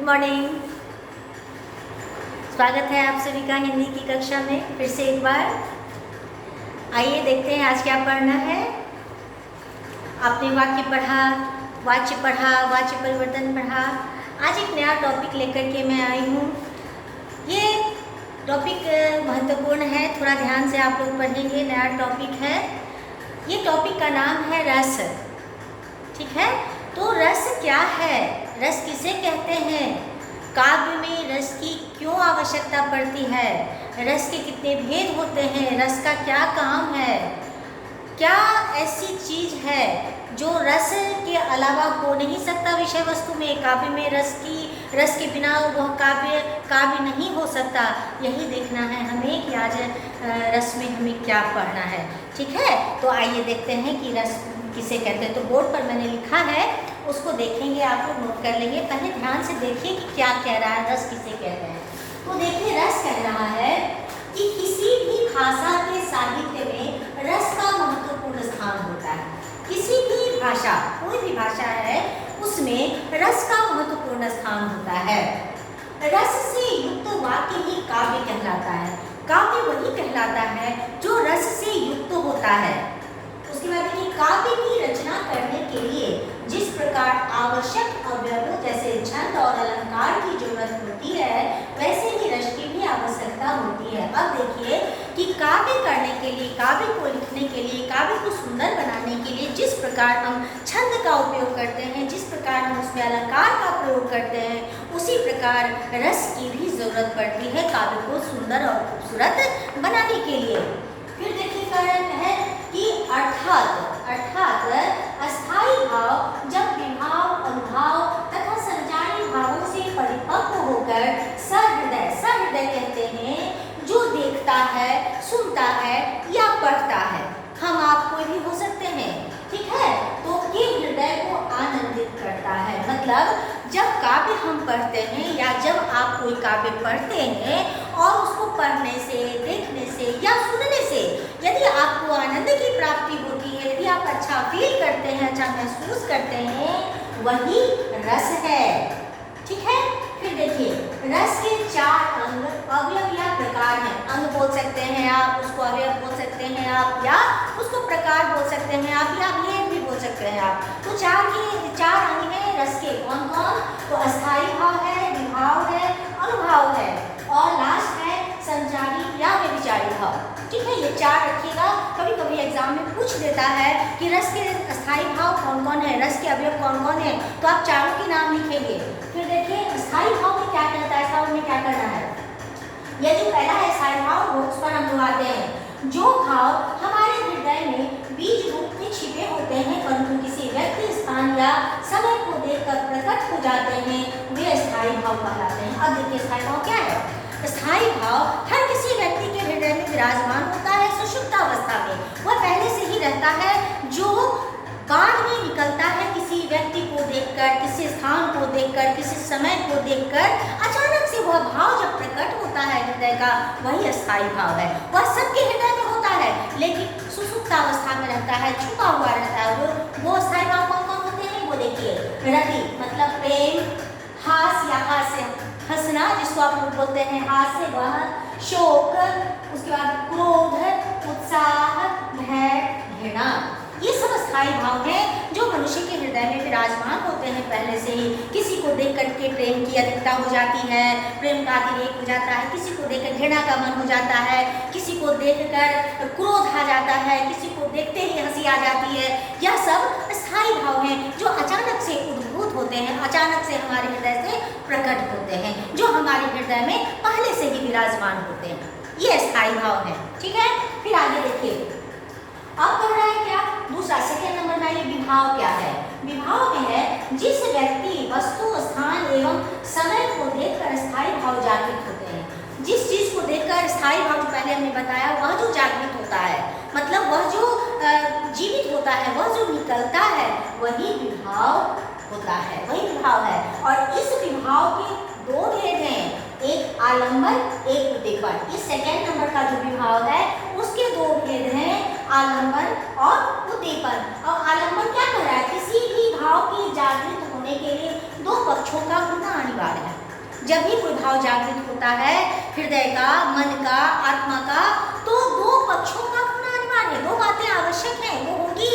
Morning. स्वागत है आप सभी का हिंदी की कक्षा में फिर से एक बार। आइए देखते हैं आज क्या पढ़ना है। आपने वाक्य पढ़ा, वाच्य पढ़ा, वाच्य परिवर्तन पढ़ा। आज एक नया टॉपिक लेकर के मैं आई हूँ। ये टॉपिक महत्वपूर्ण है, थोड़ा ध्यान से आप लोग पढ़ेंगे। नया टॉपिक है, ये टॉपिक का नाम है रस। ठीक है, तो रस क्या है, रस किसे कहते हैं, काव्य में रस की क्यों आवश्यकता पड़ती है, रस के कितने भेद होते हैं, रस का क्या काम है, क्या ऐसी चीज़ है जो रस के अलावा हो नहीं सकता विषय वस्तु में। काव्य में रस के बिना वह काव्य नहीं हो सकता। यही देखना है हमें कि आज रस में हमें क्या पढ़ना है। ठीक है, तो आइए देखते हैं कि रस किसे कहते हैं। तो बोर्ड पर मैंने लिखा है, उसको देखेंगे, आप लोग नोट कर लेंगे। पहले ध्यान से देखिए कि क्या कह रहा है, रस किसे कहते हैं। तो देखिए, रस कह रहा है कि किसी भी भाषा के साहित्य में रस का महत्वपूर्ण स्थान होता है। किसी भी भाषा, कोई भी भाषा है, उसमें रस का महत्वपूर्ण स्थान होता है। रस से युक्त वाक्य ही काव्य कहलाता है। काव्य वही कहलाता है जो रस से युक्त होता है। उसके बाद देखिए, काव्य की रचना करने के लिए जिस प्रकार आवश्यक अवयवों जैसे छंद और अलंकार की जरूरत होती है, वैसे ही रस की भी आवश्यकता होती है। अब देखिए कि काव्य करने के लिए, काव्य को लिखने के लिए, काव्य को सुंदर बनाने के लिए जिस प्रकार हम छंद का उपयोग करते हैं, जिस प्रकार हम उसमें अलंकार का प्रयोग करते हैं, उसी प्रकार रस की भी जरूरत पड़ती है काव्य को सुंदर और खूबसूरत बनाने के लिए। फिर देखिए कारण है कि अर्थात अस्थायी भाव जब विभाव, अनुभाव तथा संचारी भावों से परिपक्व होकर सहृदय कहते हैं जो देखता है, सुनता है या पढ़ता है। हम आप कोई भी हो सकते हैं, ठीक है, तो ये हृदय को आनंदित करता है। मतलब जब काव्य हम पढ़ते हैं या जब आप कोई काव्य पढ़ते हैं और उसको पढ़ने से, देखने से या सुनने से यदि आपको आनंद की प्राप्ति होती है, यदि आप अच्छा फील करते हैं, अच्छा महसूस करते हैं, वही रस है। ठीक है, फिर देखिए, रस के 4 अंग, अवयव या प्रकार हैं। अंग बोल सकते हैं आप, उसको अवयव बोल सकते हैं आप, या उसको प्रकार बोल सकते हैं आप, या भेद भी बोल सकते हैं आप। तो 4 अंग हैं रस के। कौन कौन? तो अस्थायी भाव है, विभाव है, अनुभाव है, और लास्ट है संचारी या व्यभिचारी भाव। ठीक है, ये 4 रखिएगा। कभी कभी एग्जाम में पूछ देता है कि रस के अस्थायी भाव कौन कौन है, रस के अवयव कौन कौन है, तो आप चारों के नाम लिखेंगे। फिर देखिए, अस्थायी भाव में क्या कहता है, इसका हमें क्या करना है। यह जो पहला है अस्थायी भाव, उस पर हम लगाते हैं। जो भाव हमारे हृदय में बीज रूप में छिपे होते हैं परंतु किसी व्यक्ति, स्थान या समय को देखकर प्रकट हो जाते हैं, वे अस्थायी भाव कहलाते हैं। अब देखिए, अस्थायी भाव क्या है। स्थायी भाव हर किसी व्यक्ति के हृदय में विराजमान होता है सुषुप्तावस्था में। वह पहले से ही रहता है, जो बाद में निकलता है किसी व्यक्ति को देखकर, किसी स्थान को देखकर, किसी समय को देखकर। अचानक से वह भाव जब प्रकट होता है हृदय का, वही अस्थायी भाव है। वह सबके हृदय में होता है लेकिन सुषुप्तावस्था में रहता है, छुपा हुआ रहता है। वो अस्थायी भाव कौन कौन होते हैं, वो देखिए। रति मतलब प्रेम, हास्य या हास्य, हंसना जिसको आप लोग बोलते हैं हास्य, वह शोक, उसके बाद क्रोध, उत्साह, भय, घृणा, ये सब अस्थायी भाव हैं जो मनुष्य के हृदय में विराजमान होते हैं पहले से ही। किसी को देख करके प्रेम की अधिकता हो जाती है, प्रेम का अतिरेक हो जाता है, किसी को देखकर घृणा का मन हो जाता है, किसी को देखकर क्रोध आ जाता है, किसी को देखते ही हंसी आ जाती है। यह सब अस्थायी भाव हैं जो अचानक से उद्भूत होते हैं, अचानक से हमारे हृदय से प्रकट होते हैं, जो हमारे हृदय में पहले से ही विराजमान होते हैं। ये अस्थायी भाव है। ठीक है, फिर आगे देखिए, अब कह रहा है क्या, दूसरा सेकेंड नंबर में ये विभाव क्या है। विभाव में है जिस व्यक्ति, वस्तु, स्थान एवं समय को देखकर स्थायी भाव जागृत होते हैं। जिस चीज को देखकर स्थायी भाव जो पहले हमने बताया, वह जो जागृत होता है, मतलब वह जो जीवित होता है, वह जो निकलता है, वही विभाव होता है, वही विभाव है। और इस विभाव के 2 भेद हैं, एक आलंबन, एक उद्दीपन। इस सेकेंड नंबर का जो विभाव है उसके 2 भेद हैं, आलंबन और उद्दीपन। और आलंबन क्या कर रहा है, किसी भी भाव के जागृत होने के लिए 2 पक्षों का होना अनिवार्य है। जब भी कोई भाव जागृत होता है हृदय का, मन का, आत्मा का, तो दो पक्षों का होना अनिवार्य है। दो बातें आवश्यक हैं, वो होंगी।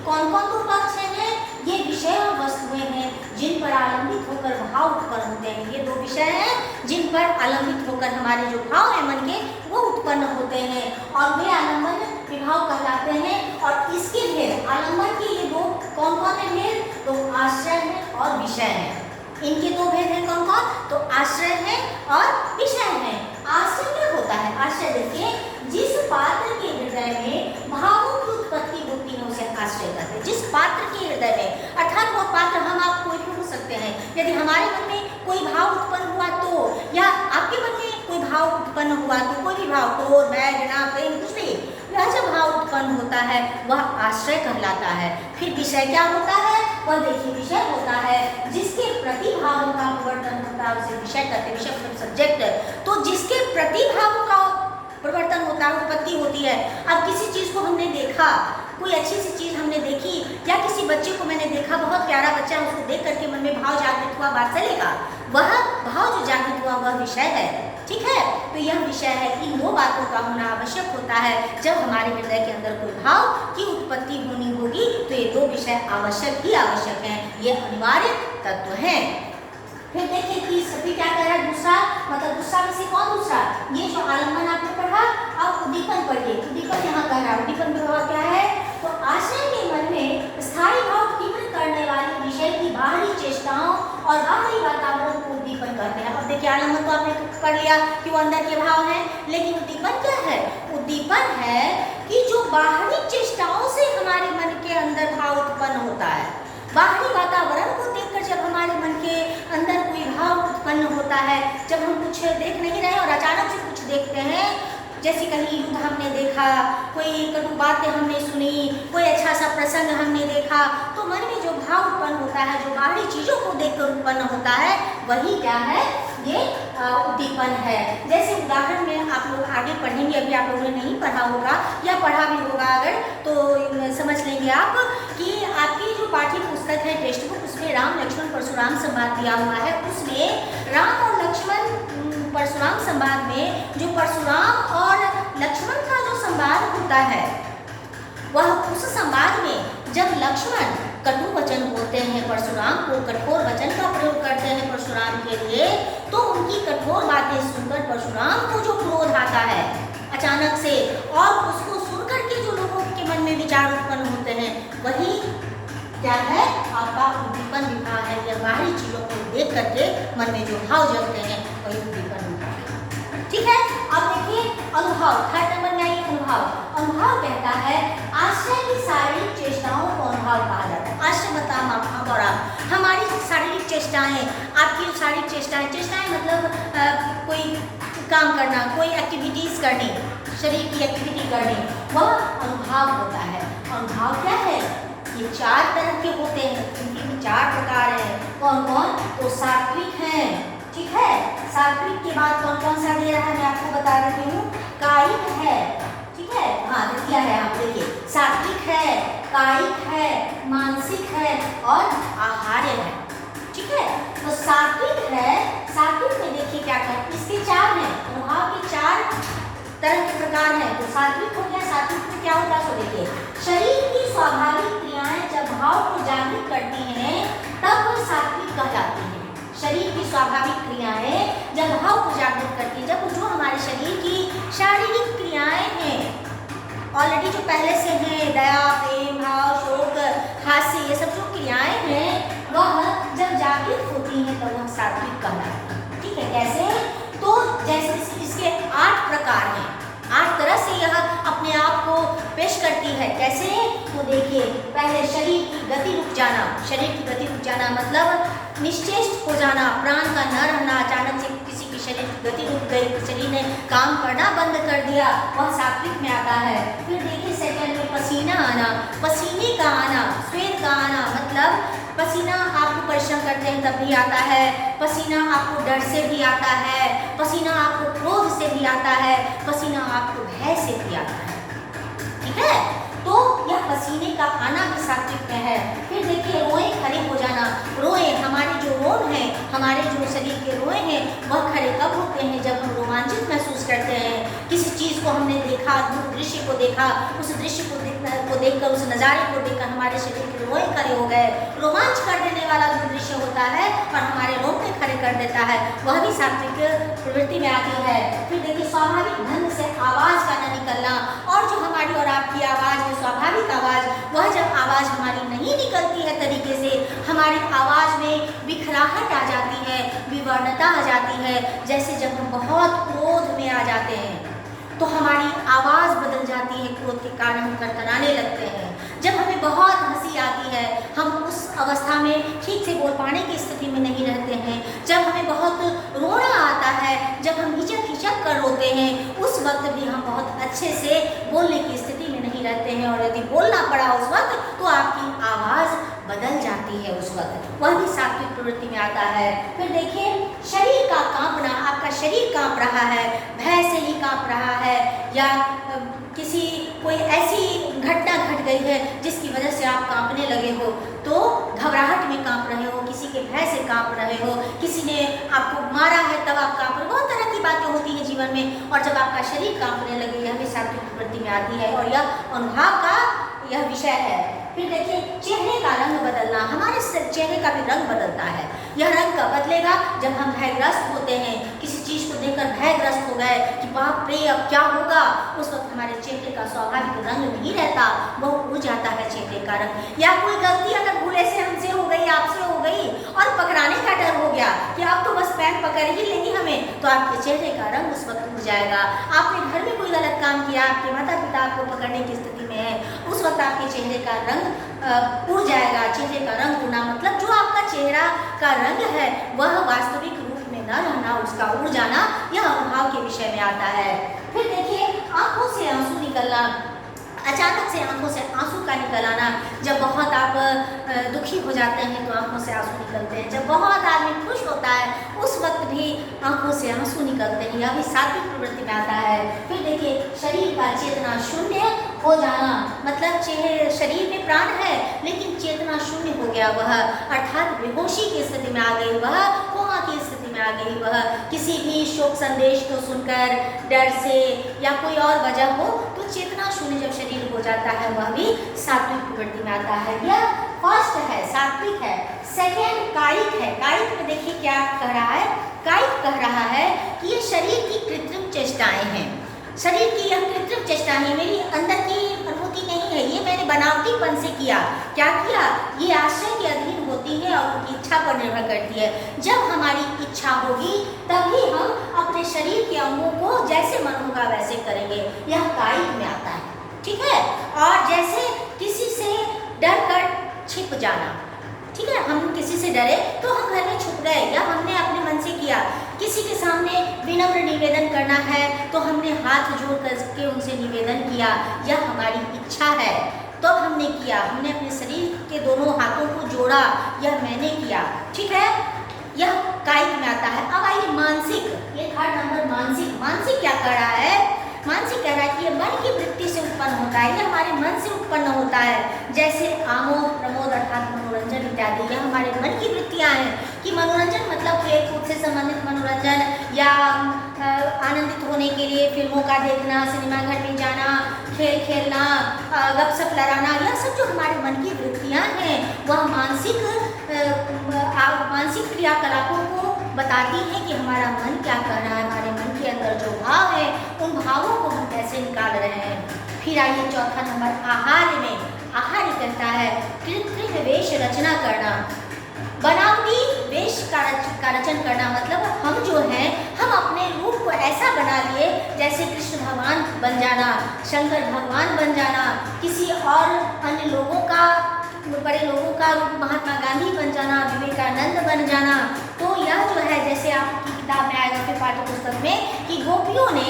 कौन कौन दो पक्ष हैं? ये विषय और वस्तुएं हैं जिन पर आलंबित होकर भाव उत्पन्न होते हैं। ये दो विषय हैं जिन पर आलंबित होकर हमारे जो भाव हैं मन के, वो उत्पन्न होते हैं और वे आलंबन विभाव कहलाते हैं। और इसके भेद, आलंबन के ये दो कौन कौन है भेद? तो आश्रय है और विषय है। इनके दो भेद हैं कौन कौन? तो आश्रय है और विषय है। आश्रय क्या होता है? आश्रय देखिए, जिस पात्र के हृदय में भावों की उत्पत्ति होती है उसे आश्रय कहते हैं। जिस पात्र के हृदय में, अर्थात वो पात्र हम आप कोई भी हो सकते हैं। यदि हमारे मन में कोई भाव उत्पन्न हुआ तो, या आपके मन में कोई भाव उत्पन्न हुआ तो, कोई भी भाव, क्रोध, भय, घृणा, प्रेम, कुछ भी, यह जब भाव उत्पन्न होता है वह आश्रय कहलाता है। फिर विषय क्या होता है? वह देखिए विषय होता है जिसके प्रति भावों का परिवर्तन होता है उसे विषय कहते हैं। विषय मतलब सब्जेक्ट। तो जिसके प्रति भावों का परिवर्तन होता है, उत्पत्ति होती है। अब किसी चीज़ को हमने देखा, कोई अच्छी सी चीज़ हमने देखी, या किसी बच्चे को मैंने देखा, बहुत प्यारा बच्चा, उसको देख करके मन में भाव जागृत हुआ, बात चलेगा। वह भाव जो जागृत हुआ वह विषय है, ठीक है। तो यह विषय है। इन दो बातों का होना आवश्यक होता है। जब हमारे हृदय के अंदर कोई भाव की उत्पत्ति होनी होगी तो ये दो विषय आवश्यक ही आवश्यक हैं, ये अनिवार्य तत्व हैं। फिर देखिए कि सभी क्या कह रहा है? दूसरा, मतलब दूसरा में से कौन दूसरा? ये जो आलम्बन आपने पढ़ा, अब उद्दीपन पढ़िए। उद्दीपन यहाँ कह रहा है, उद्दीपन विभाव क्या है? तो आश्रय के मन में स्थायी भाव तीव्र करने वाले विषय की बाहरी चेष्टाओं और बाहरी वातावरण को उद्दीपन कहते हैं। अब देखिए आलम्बन तो आपने पढ़ लिया कि वो अंदर के भाव हैं, लेकिन उद्दीपन क्या है? उद्दीपन है कि जो बाहरी चेष्टाओं से हमारे मन के अंदर भाव उत्पन्न होता है। बाहरी वातावरण को देखकर जब हमारे मन के अंदर कोई भाव उत्पन्न होता है, जब हम कुछ देख नहीं रहे और अचानक से कुछ देखते हैं, जैसे कहीं युद्ध हमने देखा, कोई कटु बातें हमने सुनी, कोई अच्छा सा प्रसंग हमने देखा, तो मन में जो भाव उत्पन्न होता है, जो बाहरी चीज़ों को देखकर उत्पन्न होता है, वही क्या है? ये उद्दीपन है। जैसे उदाहरण में आप लोग आगे पढ़ेंगे, अभी आप लोगों ने नहीं पढ़ा होगा या पढ़ा भी होगा अगर, तो समझ लेंगे आप कि आपकी जो पाठ्य पुस्तक है, टेक्स्ट बुक, उसमें राम लक्ष्मण परशुराम संवाद दिया हुआ है। उसमें राम और लक्ष्मण परशुराम संवाद में जो परशुराम और लक्ष्मण का जो संवाद होता है, वह उस संवाद में जब लक्ष्मण कटु वचन बोलते हैं परशुराम को, कठोर वचन का प्रयोग करते हैं परशुराम के लिए, तो उनकी कठोर बातें सुनकर परशुराम को जो क्रोध आता है अचानक से, और उसको सुनकर के जो लोगों के मन में विचार उत्पन्न होते हैं, वही क्या है? आपका उद्दीपन विभाव है। यह बाहरी चीज़ों को देख करके मन में जो भाव जगते हैं वही उद्दीपन विभाव है, ठीक है। अब देखिए अनुभव, थर्ड नंबर में आइए अनुभव। अनुभव कहता है आश्रय की शारीरिक चेष्टाओं को अनुभव कहा जाता है। आश्रय बताओ आप और आप, हमारी शारीरिक चेष्टाएं, आपकी जो शारीरिक चेष्टाएं, चेष्टाएं मतलब कोई काम करना, कोई एक्टिविटीज़ करनी, शरीर की एक्टिविटी करनी, वह अनुभव होता है। अनुभव क्या है? ये चार तरह के होते हैं, इनके चार प्रकार हैं। कौन कौन? तो सात्विक हैं, ठीक है। सात्विक के बाद कौन कौन सा दे रहा है मैं आपको बता देती हूँ। कायिक है, ठीक है, हाँ दिया है, आप देखिए, सात्विक है, कायिक है, मानसिक है और आहार्य है, ठीक है। तो सात्विक है, सात्विक में देखिए क्या कर, इसके चार हैं, अनुभव के चार तरह के प्रकार हैं। तो सात्विक हो गया, सात्विक में क्या होगा? तो देखिए, शरीर की स्वाभाविक क्रियाएं जब भाव को जागृत करती हैं तब वो सात्विक कहलाती हैं। शरीर की स्वाभाविक क्रियाएं जब भाव को जागृत करती हैं, जब जो हमारे शरीर की शारीरिक क्रियाएं हैं ऑलरेडी जो पहले से हैं, दया, प्रेम, भाव, शोक, हास्य, ये सब जो क्रियाएं हैं वह जब जागृत होती हैं तो वह सात्विक कहलाती है, ठीक है। कैसे? तो जैसे इसके 8 प्रकार हैं, 8 तरह से यह अपने आप को पेश करती है। कैसे? तो देखिए, पहले शरीर की गति रुक जाना। शरीर की गति रुक जाना मतलब निश्चेष्ट हो जाना, प्राण का न रहना, अचानक से किसी की शरीर की गति रुक गई, शरीर ने काम करना बंद कर दिया, वह सात्विक में आता है। फिर देखिए सेकंड में पसीना आना, पसीने का आना, स्वेद का आना, मतलब पसीना आपको परिश्रम करते हैं तब भी आता है, पसीना आपको डर से भी आता है, पसीना आपको क्रोध से भी आता है, पसीना आपको भय से भी आता है, ठीक है। तो यह पसीने का आना भी सात्विक में है। फिर देखिए रोए खड़े हो जाना, रोए, हमारे जो रोम हैं हमारे जो शरीर के रोए हैं वह खड़े कब होते हैं? जब हम रोमांचित महसूस करते हैं, किसी चीज़ को हमने देखा, दृश्य को देखा, उस दृश्य को देखकर, उस नज़ारे को देखकर हमारे शरीर के रोए खड़े हो गए। रोमांच कर देने वाला जो दृश्य होता है और हमारे रोंगटे खड़े कर देता है, वह भी सात्विक प्रवृत्ति में आती है। फिर देखिए स्वाभाविक ढंग से आवाज़ का न निकलना, और जो हमारी और आपकी आवाज़ है, स्वाभाविक आवाज़, वह जब आवाज़ हमारी नहीं निकलती है तरीके से, हमारी आवाज़ में बिखराहट आ जाती है, विवर्णता आ जाती है। जैसे जब हम बहुत क्रोध में आ जाते हैं तो हमारी आवाज़ बदल जाती है, क्रोध के कारण हम थरथराने लगते हैं। जब हमें बहुत हंसी आती है, हम उस अवस्था में ठीक से बोल पाने की स्थिति में नहीं रहते हैं। जब हमें बहुत रोना आता है, जब हम हिचक हिचक कर रोते हैं, उस वक्त भी हम बहुत अच्छे से बोलने की स्थिति में नहीं रहते हैं, और यदि बोलना पड़ा उस वक्त तो आपकी आवाज़ बदल जाती है उस वक्त, वह भी सात्विक प्रवृत्ति में आता है। फिर देखिए शरीर का कांपना, आपका शरीर कांप रहा है, भय से ही कांप रहा है, या किसी कोई ऐसी घटना घट गई है जिसकी वजह से आप कांपने लगे हो, तो घबराहट में कांप रहे हो, किसी के भय से कांप रहे हो, किसी ने आपको मारा है तब आप कांप रहे हो, बहुत तरह की बातें होती हैं जीवन में। और जब आपका शरीर कांपने लगे, यह भी सात्विक प्रवृत्ति में आती है, और यह अनुभव का यह विषय है। फिर देखिए चेहरे का रंग बदलना, हमारे चेहरे का भी रंग बदलता है। यह रंग कब बदलेगा? जब हम भयग्रस्त होते हैं, किसी चीज़ को देखकर भयग्रस्त हो गए कि बाप रे अब क्या होगा, उस वक्त हमारे चेहरे का स्वाभाविक रंग नहीं रहता, वह उड़ जाता है चेहरे का रंग। या कोई गलती अगर भूले से हमसे हो गई, आपसे हो गई, और पकड़ाने का डर हो गया कि अब तो बस पैंट पकड़ ही लेंगी हमें, तो आपके चेहरे का रंग उस वक्त उड़ जाएगा। आपने घर में कोई गलत काम किया, आपके माता पिता आपको पकड़ने की स्थिति में है, उस वक्त आपके चेहरे का रंग उड़ जाएगा। चेहरे का रंग उड़ना मतलब जो आपका चेहरा का रंग है वह वास्तविक रूप में न रहना, उसका उड़ जाना, यह अनुभव के विषय में आता है। फिर देखिए आंखों से आंसू निकलना, अचानक से आंखों से आंसू का निकल आना। जब बहुत आप दुखी हो जाते हैं तो आंखों से आंसू निकलते हैं, जब बहुत आदमी खुश होता है उस वक्त भी आंखों से आंसू निकलते हैं, यह भी सात्विक प्रवृत्ति में आता है। फिर देखिए शरीर का चेतना शून्य हो जाना, मतलब शरीर में प्राण है लेकिन चेतना शून्य हो गया वह, अर्थात बेहोशी की स्थिति में आ गई वह, कोमा की स्थिति में आ गई वह। किसी भी शोक संदेश को सुनकर डर से या कोई और वजह हो तो चेतना शून्य जब शरीर हो जाता है, वह भी सात्विक प्रवृत्ति में आता है। यह फर्स्ट है, सात्विक है। सेकेंड कायिक है। कायिक में देखिए क्या कह रहा है, कायिक कह रहा है कि ये शरीर की कृत्रिम चेष्टाएं हैं, शरीर की यह कृत्रिम चेष्टाएं, मेरी अंदर की अनुभूति नहीं है, ये मैंने बनावटीपन से किया। क्या किया? ये आश्रय के अधीन होती है और उनकी इच्छा पर निर्भर करती है। जब हमारी इच्छा होगी तभी हम अपने शरीर के अंगों को जैसे मन होगा वैसे करेंगे, यह कायिक में आता है, ठीक है। और जैसे किसी से डर कर छिप जाना, ठीक है, हम किसी से डरे तो हम घर में छुप गए, या हमने अपने मन से किया। किसी के सामने विनम्र निवेदन करना है तो हमने हाथ जोड़ करके उनसे निवेदन किया, यह हमारी इच्छा है, तो हमने किया, हमने अपने शरीर के दोनों हाथों को जोड़ा, यह मैंने किया, ठीक है, यह कायिक में आता है। अब आइए मानसिक, ये थर्ड नंबर मानसिक। मानसिक क्या कर रहा है? मानसिक कह रहा है कि ये मन की वृत्ति से उत्पन्न होता है, ये हमारे मन से उत्पन्न होता है। जैसे आमोद प्रमोद अर्थात मनोरंजन इत्यादि, यह हमारे मन की वृत्तियाँ हैं कि मनोरंजन मतलब खेल कूद से संबंधित मनोरंजन, या आनंदित होने के लिए फिल्मों का देखना, सिनेमाघर में जाना, खेल खेलना, गपशप लड़ाना, यह सब जो हमारे मन की वृत्तियाँ हैं वह मानसिक क्रियाकलापों को बताती है कि हमारा मन क्या कर रहा है, हमारे मन के अंदर जो भाव है उन भावों को हम कैसे निकाल रहे हैं। फिर आइए चौथा नंबर आहार में। आहार कहता है कृत्रिम वेश रचना करना, बनावटी वेश का रचन करना, मतलब हम जो हैं हम अपने रूप को ऐसा बना लिए जैसे कृष्ण भगवान बन जाना, शंकर भगवान बन जाना, किसी और अन्य लोगों का, बड़े लोगों का रूप महात्मा गांधी बन जाना, विवेकानंद बन जाना। तो यह जो है जैसे आपकी किताब में आएगा फिर पाठ्य पुस्तक में कि गोपियों ने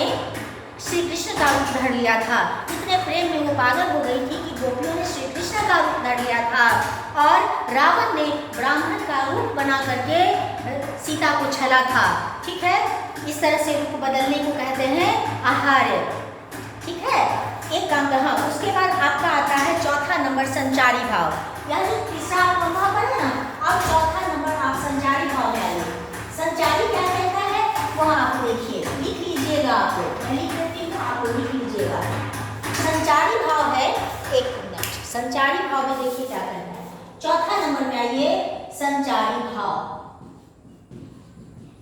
श्री कृष्ण का रूप धर लिया था, इतने प्रेम में वो पागल हो गई थी कि गोपियों ने श्री कृष्ण का रूप धर लिया था, और रावण ने ब्राह्मण का रूप बना करके सीता को छला था, ठीक है। इस तरह से रूप बदलने को कहते हैं आहार्य, ठीक है। एक काम कहा, उसके बाद आपका आता है चौथा नंबर संचारी भाव, यानी तीसरा आप अनुभव पढ़े ना, अब चौथा नंबर आप संचारी भाव में आइए। संचारी क्या कहता है वो आप देखिए, लिख लीजिएगा। आपको मैं लिख देती हूँ, आप लिख लीजिएगा। संचारी भाव है, एक मिनट, संचारी भाव में देखिए क्या कहता है। चौथा नंबर में आइए, संचारी भाव।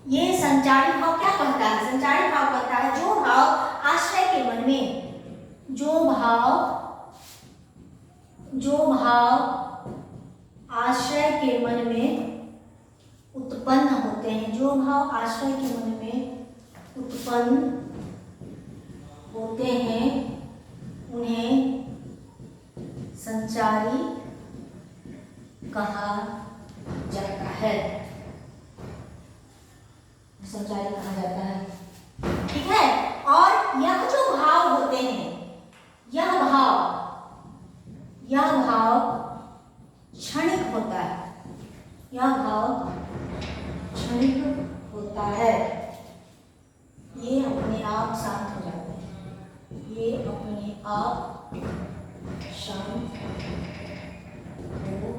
ये संचारी भाव क्या कहता है? संचारी भाव कहता है जो भाव आश्रय के मन में, जो भाव आश्रय के मन में उत्पन्न होते हैं, जो भाव आश्रय के मन में उत्पन्न होते हैं उन्हें संचारी कहा जाता है। संचारी कहा जाता है, ठीक है। और यह जो भाव होते हैं, यह भाव क्षणिक होता है, यह भाव क्षणिक होता है। ये अपने आप शांत हो जाते हैं, ये अपने आप शांत हो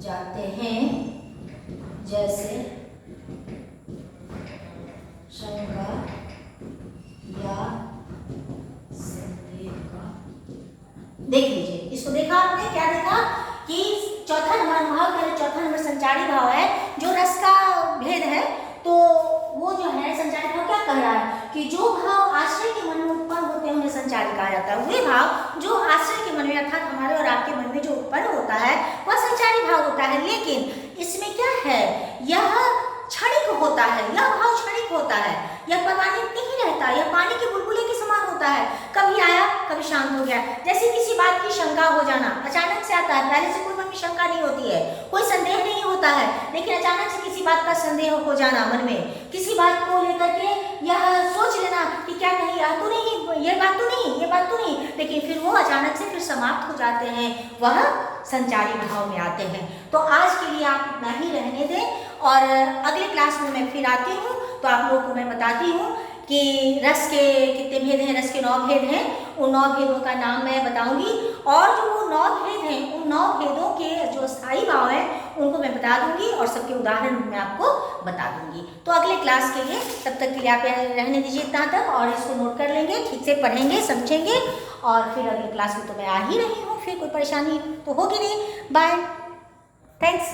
जाते हैं, जैसे शंका या संदेह का। देख लीजिए, इसको देखा आपने, क्या देखा कि चौथा नंबर भाव, चौथा नंबर संचारी भाव है, जो रस का भेद है। तो वो जो है संचारी भाव क्या कह रहा है कि जो भाव आश्रय के मन में उत्पन्न होते हैं उन्हें संचारी कहा जाता है। वे भाव जो आश्रय के मन में अर्थात हमारे और आपके मन में जो उत्पन्न होता है वह संचारी भाव होता है। लेकिन इसमें क्या है, यह क्षणिक होता है, यह भाव क्षणिक होता है, यह परमानेंट नहीं रहता, यह पानी के बुलबुले के समान होता है, कभी आया कभी शांत हो गया। जैसे किसी बात की शंका हो जाना, अचानक से आता है, पहले से कोई मन में शंका नहीं होती है, कोई संदेह नहीं होता है, लेकिन अचानक से किसी बात का संदेह हो जाना मन में, किसी बात को लेकर के यह सोच लेना कि क्या कहीं यह तो नहीं, ये बात तो नहीं, ये बात तो नहीं, लेकिन फिर वो अचानक से फिर समाप्त हो जाते हैं, वह संचारी भाव में आते हैं। तो आज के लिए आप इतना ही रहने दें, और अगले क्लास में मैं फिर आती हूँ तो आप लोगों को मैं बताती हूँ कि रस के कितने भेद हैं, रस के 9 भेद हैं, उन 9 भेदों का नाम मैं बताऊंगी, और जो वो 9 भेद हैं उन 9 भेदों के जो स्थायी भाव हैं उनको मैं बता दूंगी, और सबके उदाहरण मैं आपको बता दूंगी। तो अगले क्लास के लिए, तब तक के लिए आप रहने दीजिए इतना तक, और इसको नोट कर लेंगे, ठीक से पढ़ेंगे, समझेंगे, और फिर अगले क्लास में तो मैं आ ही रही हूँ, फिर कोई परेशानी तो होगी नहीं। Bye, thanks.